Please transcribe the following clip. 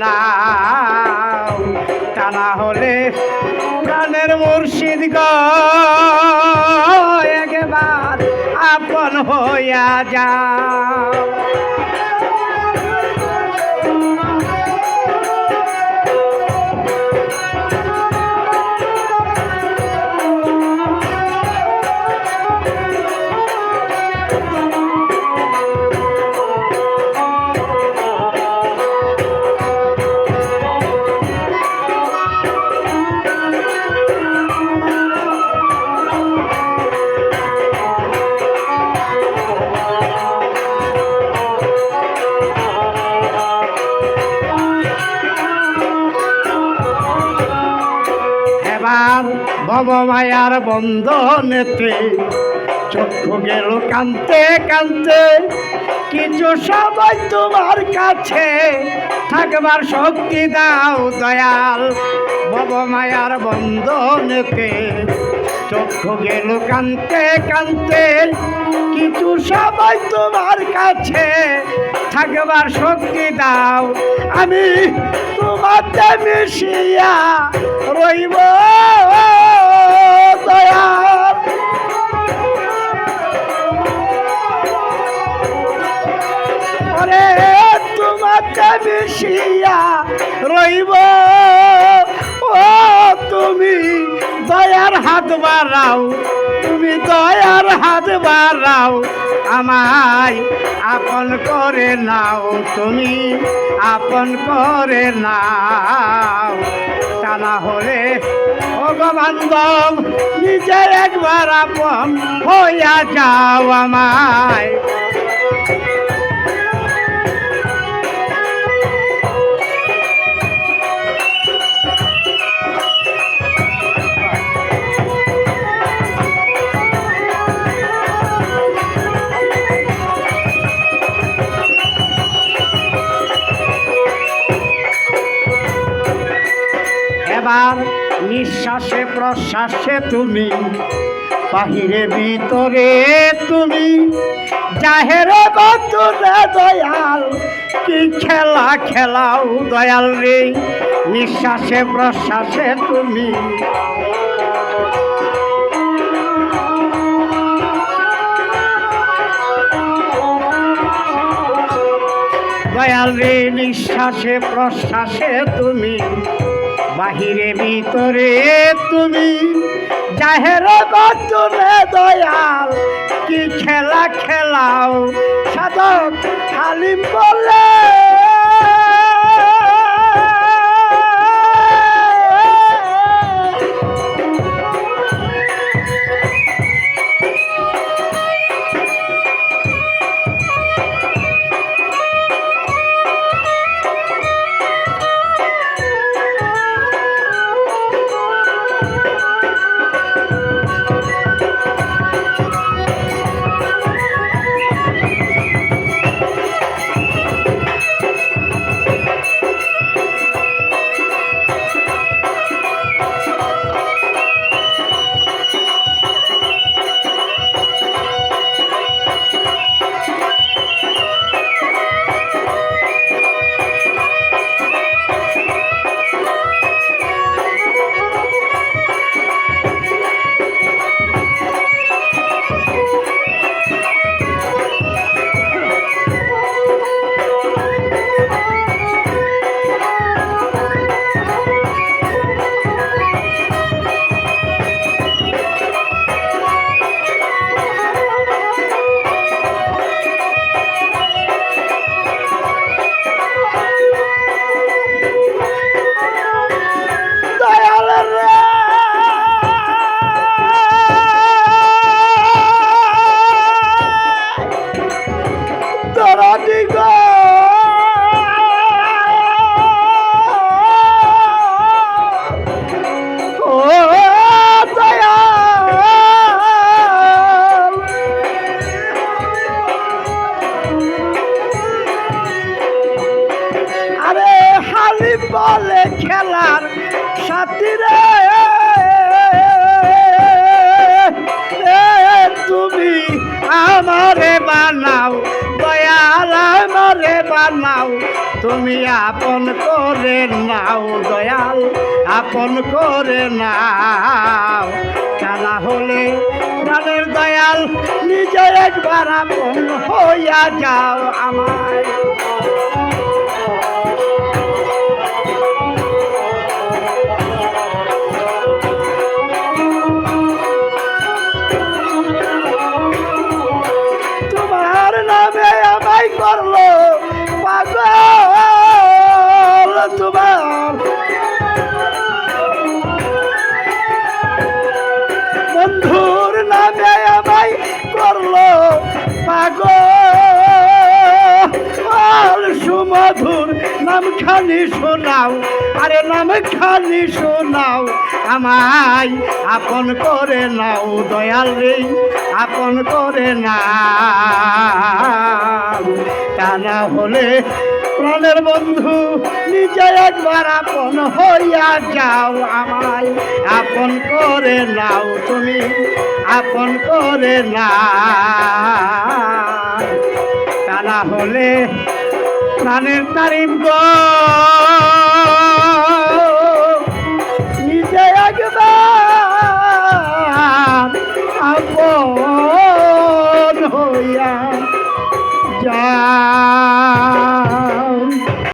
নাও তা না হলে প্রাণের মুর্শিদ গো একবার আপন হইয়া যাও। ভবমায়ার বন্ধনেতে চক্ষু গেল কানতে কানতে, কিছু সময় তোমার কাছে থাকবার শক্তি দাও দয়াল। ভবমায়ার বন্ধনেতে চক্ষু গেল কানতে কানতে, কিছু সময় তোমার কাছে থাকবার শক্তি দাও। আমি তোমাতে মিশিয়া রইব দয়াল। ওরে তোমাতে মিশিয়া রইব, ও তুমি দয়ার হাত বাড়াও, তুমি দয়ার হাত বাড়াও, আমায় আপন করে নাও, তুমি আপন করে নাও। তা না হলে ভগবান্ধব নিজে একবার আপন হইয়া যাও আমায়। এবার নিঃশ্বাসে প্রশ্বাসে তুমি, বাহিরে ভিতরে তুমি, জাহেরে বাতুরে দয়াল কি খেলা খেলাও দয়াল রে। নিঃশ্বাসে প্রশ্বাসে তুমি, দয়াল রে নিঃশ্বাসে প্রশ্বাসে তুমি, বাহিরে ভিতরে তুমি, জাহেরে বাতুরে দয়াল কি খেলা খেলাও। সাধক হালিম বলে বলে খেলার সাথী রে, তুমি আমারে বানাও দয়াল, আমারে বানাও তুমি আপন করে নাও দয়াল, আপন করে নাও। তা না হলে প্রাণের দয়াল নিজে একবার আপন হইয়া যাও আমায়। তোমার নামে আমায় করলো পাগল, তোমার বন্ধুর নামে আমায় করলো পাগল। সুমধুর নামখানি শোনাও, আরে নামখানি শোনাও আমায়, আপন করে নাও দয়াল রে, আপন করে নাও। তা না হলে প্রাণের বন্ধু নিজে একবার আপন হইয়া যাও আমায়, আপন করে নাও তুমি, আপন করে নাও। তা না হলে প্রাণের তারিফ গো নিজে একবার আপন হইয়া যা।